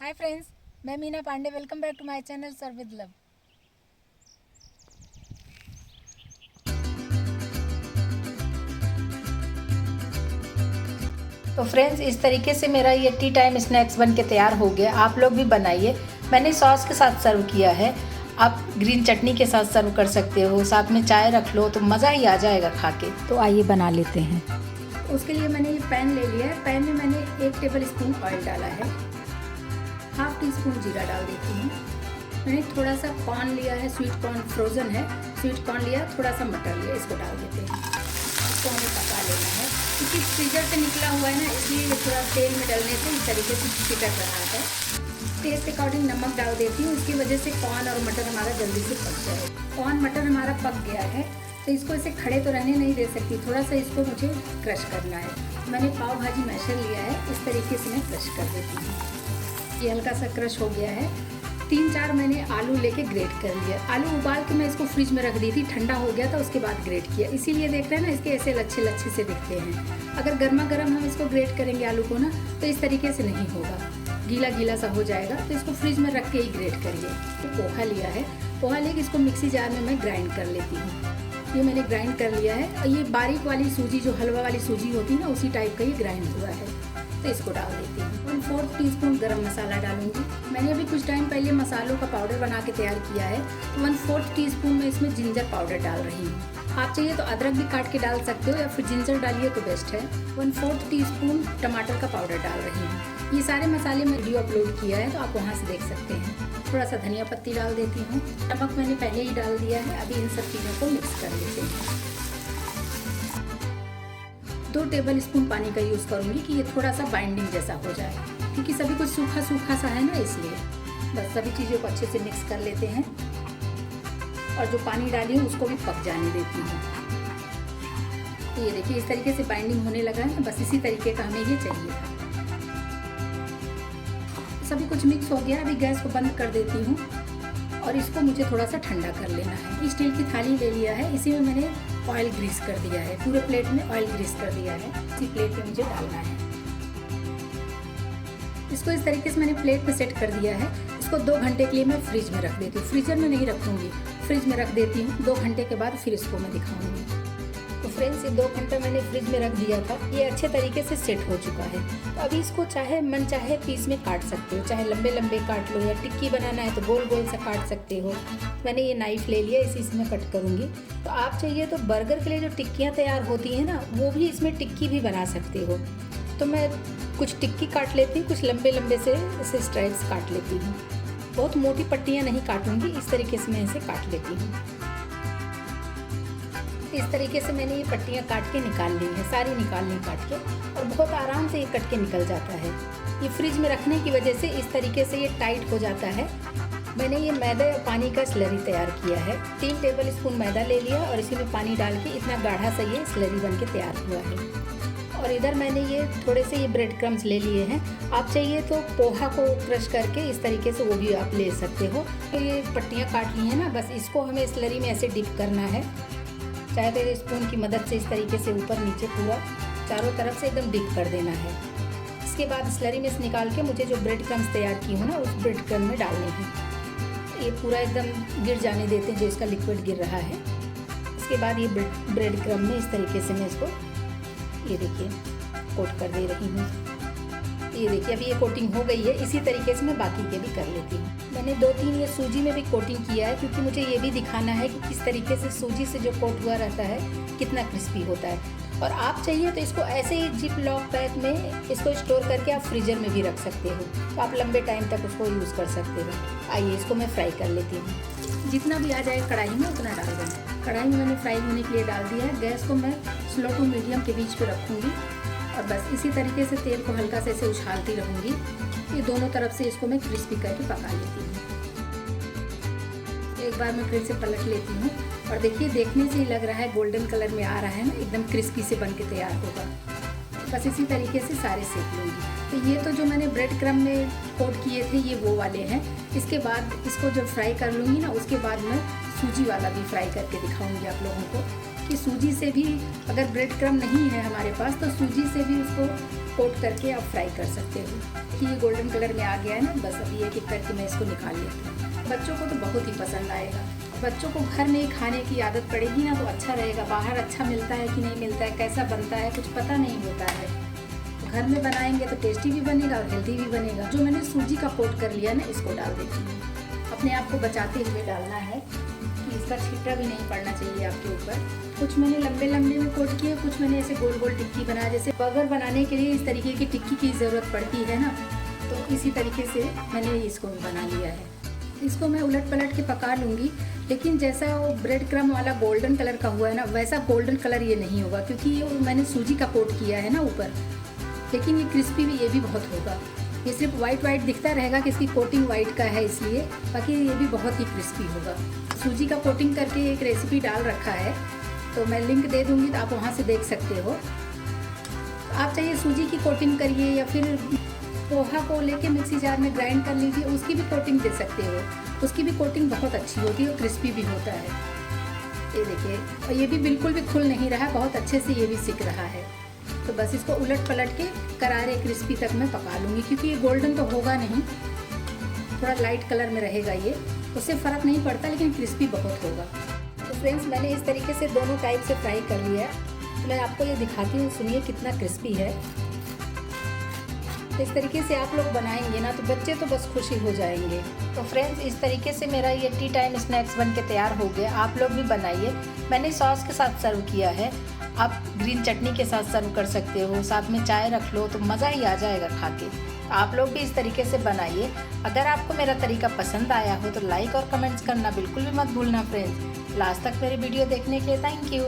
हाय friends, मैं Meena Pandey. Welcome back to my channel serve with love. तो friends, इस तरीके से मेरा ये टी टाइम स्नैक्स बन के तैयार हो गया। आप लोग भी बनाइए। मैंने सॉस के साथ सर्व किया है, आप ग्रीन चटनी के साथ सर्व कर सकते हो, साथ में चाय रख लो तो मज़ा ही आ जाएगा खा के। तो आइए बना लेते हैं। उसके लिए मैंने ये पैन ले लिया है। पैन में मैंने 1 टेबल स्पून ऑयल डाला है, हाफ टी स्पून जीरा डाल देती हूँ। मैंने थोड़ा सा कॉर्न लिया है, स्वीट कॉर्न फ्रोज़न है, स्वीट कॉर्न लिया, थोड़ा सा मटर लिया, इसको डाल देते हैं। इसको हमें पका लेना है क्योंकि फ्रीजर से निकला हुआ है ना, इसलिए ये थोड़ा तेल में डालने से इस तरीके से चिटक रहा है। टेस्ट अकॉर्डिंग नमक डाल देती हूँ, इसकी वजह से कॉर्न और मटर हमारा जल्दी से पक जाए। कॉर्न मटर हमारा पक गया है तो इसको इसे खड़े तो रहने नहीं दे सकती, थोड़ा सा इसको मुझे क्रश करना है। मैंने पाव भाजी मैशर लिया है, इस तरीके से मैं क्रश कर देती हूँ। ये हल्का सा क्रश हो गया है। 3-4 मैंने आलू लेके ग्रेट कर लिया। आलू उबाल के मैं इसको फ्रिज में रख दी थी, ठंडा हो गया था, उसके बाद ग्रेट किया। इसीलिए देख रहे हैं ना, इसके ऐसे लच्छे लच्छे से दिखते हैं। अगर गर्मा गर्म हम इसको ग्रेट करेंगे आलू को ना, तो इस तरीके से नहीं होगा, गीला गीला सा हो जाएगा। तो इसको फ्रिज में रख के ही ग्रेट करिए। तो पोहा लिया है, पोहा लेके इसको मिक्सी जार में मैं ग्राइंड कर लेती हूँ। ये मैंने ग्राइंड कर लिया है। और ये बारीक वाली सूजी, जो हलवा वाली सूजी होती है ना, उसी टाइप का ये ग्राइंड हुआ है। तो इसको डाल देती हूँ। 1/4 टीस्पून गरम मसाला डालूंगी। मैंने अभी कुछ टाइम पहले मसालों का पाउडर बना के तैयार किया है। 1/4 टीस्पून में इसमें जिंजर पाउडर डाल रही हूँ। आप चाहिए तो अदरक भी काट के डाल सकते हो या फिर जिंजर डालिए तो बेस्ट है। 1/4 टीस्पून टमाटर का पाउडर डाल रही हूँ। ये सारे मसाले मैं वीडियो अपलोड किया है, तो आप वहाँ से देख सकते हैं। थोड़ा सा धनिया पत्ती डाल देती हूँ। नमक मैंने पहले ही डाल दिया है। अभी इन सब चीज़ों को मिक्स कर लेते हैं। 2 टेबल स्पून पानी का यूज़ करूँगी कि ये थोड़ा सा बाइंडिंग जैसा हो जाए, क्योंकि सभी कुछ सूखा सूखा सा है ना, इसलिए बस सभी चीज़ों को अच्छे से मिक्स कर लेते हैं। और जो पानी डाली हूँ उसको भी पक जाने देती हूँ। तो ये देखिए, इस तरीके से बाइंडिंग होने लगा है, बस इसी तरीके का हमें ये चाहिए था। सभी कुछ मिक्स हो गया। अभी गैस को बंद कर देती हूँ और इसको मुझे थोड़ा सा ठंडा कर लेना है। स्टील की थाली ले लिया है, इसी में मैंने ऑयल ग्रीस कर दिया है। पूरे प्लेट में ऑयल ग्रीस कर दिया है, इसी प्लेट में मुझे डालना है। इसको इस तरीके से मैंने प्लेट पे सेट कर दिया है। इसको 2 घंटे के लिए मैं फ्रिज में रख देती हूँ। फ्रीजर में नहीं रखूँगी, फ्रिज में रख देती हूँ। 2 घंटे के बाद फिर इसको मैं दिखाऊँगी। तो फ्रेंड्स, ये 2 घंटा मैंने फ्रिज में रख दिया था। ये अच्छे तरीके से सेट हो चुका है। तो अभी इसको चाहे मन चाहे पीस में काट सकते हो, चाहे लंबे लंबे काट लो, या टिक्की बनाना है तो गोल गोल सा काट सकते हो। मैंने ये नाइफ ले लिया, इसी से मैं कट करूँगी। तो आप चाहिए तो बर्गर के लिए जो टिक्कियाँ तैयार होती हैं ना, वो भी इसमें टिक्की भी बना सकते हो। तो मैं कुछ टिक्की काट लेती हूँ, कुछ लंबे लंबे से इसे स्ट्राइप्स काट लेती हूँ। बहुत मोटी पट्टियाँ नहीं काटूँगी, इस तरीके से मैं इसे काट लेती हूँ। इस तरीके से मैंने ये पट्टियाँ काट के निकाल ली हैं, सारी निकाल ली काट के, और बहुत आराम से ये कट के निकल जाता है। ये फ्रिज में रखने की वजह से इस तरीके से ये टाइट हो जाता है। मैंने ये मैदा और पानी का स्लरी तैयार किया है। 3 टेबल स्पून मैदा ले लिया और इसी में पानी डाल के इतना गाढ़ा सा ये स्लरी बन के तैयार हुआ है। और इधर मैंने ये थोड़े से ये ब्रेड क्रम्स ले लिए हैं। आप चाहिए तो पोहा को क्रश करके इस तरीके से वो भी आप ले सकते हो। तो ये पट्टियाँ काट ली हैं ना, बस इसको हमें स्लरी में ऐसे डिप करना है, चाहे तो स्पून की मदद से इस तरीके से ऊपर नीचे पूरा चारों तरफ से एकदम डिप कर देना है। इसके बाद स्लरी में से निकाल के मुझे जो ब्रेड क्रम्स तैयार की हूँ ना, उस ब्रेड क्रम्स में डालने हैं। ये पूरा एकदम गिर जाने देते हैं, जो इसका लिक्विड गिर रहा है। इसके बाद ये ब्रेड क्रम्स में इस तरीके से मैं इसको, ये देखिए, कोट कर दे रही हूँ। ये देखिए, अभी ये कोटिंग हो गई है। इसी तरीके से मैं बाकी के भी कर लेती हूँ। मैंने 2-3 ये सूजी में भी कोटिंग किया है, क्योंकि मुझे ये भी दिखाना है कि किस तरीके से सूजी से जो कोट हुआ रहता है कितना क्रिस्पी होता है। और आप चाहिए तो इसको ऐसे ही जिप लॉक पैक में इसको स्टोर करके आप फ्रीजर में भी रख सकते हो, तो आप लंबे टाइम तक उसको यूज़ कर सकते हो। आइए इसको मैं फ्राई कर लेती हूँ। जितना भी आ जाए कढ़ाई में उतना डाल दें। कढ़ाई में मैंने फ्राई होने के लिए डाल दिया है। गैस को मैं स्लो टू मीडियम के बीच पे रखूँगी और बस इसी तरीके से तेल को हल्का से ऐसे उछालती रहूँगी। ये दोनों तरफ से इसको मैं क्रिस्पी करके पका लेती हूँ। एक बार मैं फिर से पलट लेती हूँ और देखिए, देखने से ही लग रहा है गोल्डन कलर में आ रहा है ना, एकदम क्रिस्पी से बन के तैयार होगा। बस इसी तरीके से सारे सेक लूँगी। तो ये तो जो मैंने ब्रेड क्रम्ब में कोट किए थे, ये वो वाले हैं। इसके बाद इसको जब फ्राई कर लूँगी ना, उसके बाद मैं सूजी वाला भी फ्राई करके दिखाऊँगी आप लोगों को, कि सूजी से भी, अगर ब्रेड क्रम्ब नहीं है हमारे पास, तो सूजी से भी उसको कोट करके आप फ्राई कर सकते हो। ये गोल्डन कलर में आ गया है ना, बस अभी एक एक करके मैं इसको निकाल लेती हूँ। बच्चों को तो बहुत ही पसंद आएगा। बच्चों को घर में ही खाने की आदत पड़ेगी ना तो अच्छा रहेगा। बाहर अच्छा मिलता है कि नहीं मिलता है, कैसा बनता है, कुछ पता नहीं होता है। तो घर में बनाएंगे तो टेस्टी भी बनेगा और हेल्दी भी बनेगा। जो मैंने सूजी का कोट कर लिया ना, इसको डाल देती हूँ। अपने आप को बचाते हुए डालना है कि इसका छिट्टा भी नहीं पड़ना चाहिए आपके ऊपर। कुछ मैंने लंबे लंबे में कोट किए, कुछ मैंने ऐसे गोल गोल टिक्की बनाया। जैसे बर्गर बनाने के लिए इस तरीके की टिक्की की ज़रूरत पड़ती है ना, तो इसी तरीके से मैंने इसको भी बना लिया है। इसको मैं उलट पलट के पका लूँगी, लेकिन जैसा वो ब्रेड क्रम्ब वाला गोल्डन कलर का हुआ है ना, वैसा गोल्डन कलर ये नहीं होगा, क्योंकि ये मैंने सूजी का कोट किया है ना ऊपर। लेकिन ये क्रिस्पी भी ये भी बहुत होगा। ये सिर्फ वाइट वाइट दिखता रहेगा कि इसकी कोटिंग वाइट का है इसलिए, बाकी ये भी बहुत ही क्रिस्पी होगा। सूजी का कोटिंग करके एक रेसिपी डाल रखा है, तो मैं लिंक दे दूँगी तो आप वहाँ से देख सकते हो। आप चाहिए सूजी की कोटिंग करिए या फिर पोहा को लेके मिक्सी जार में ग्राइंड कर लीजिए, उसकी भी कोटिंग दे सकते हो। उसकी भी कोटिंग बहुत अच्छी होती है और क्रिस्पी भी होता है। ये देखिए, और ये भी बिल्कुल भी खुल नहीं रहा, बहुत अच्छे से ये भी सिक रहा है। तो बस इसको उलट पलट के करारे क्रिस्पी तक मैं पका लूँगी, क्योंकि ये गोल्डन तो होगा नहीं, थोड़ा लाइट कलर में रहेगा ये, उससे फ़र्क नहीं पड़ता, लेकिन क्रिस्पी बहुत होगा। तो फ्रेंड्स, मैंने इस तरीके से दोनों टाइप से फ्राई कर लिया है। तो मैं आपको ये दिखाती हूँ, सुनिए कितना क्रिस्पी है। इस तरीके से आप लोग बनाएंगे ना तो बच्चे तो बस खुश ही हो जाएंगे। तो फ्रेंड्स, इस तरीके से मेरा ये टी टाइम स्नैक्स बन के तैयार हो गया। आप लोग भी बनाइए। मैंने सॉस के साथ सर्व किया है, आप ग्रीन चटनी के साथ सर्व कर सकते हो, साथ में चाय रख लो तो मज़ा ही आ जाएगा खा के। तो आप लोग भी इस तरीके से बनाइए। अगर आपको मेरा तरीका पसंद आया हो तो लाइक और कमेंट्स करना बिल्कुल भी मत भूलना फ्रेंड्स। लास्ट तक मेरी वीडियो देखने के लिए थैंक यू।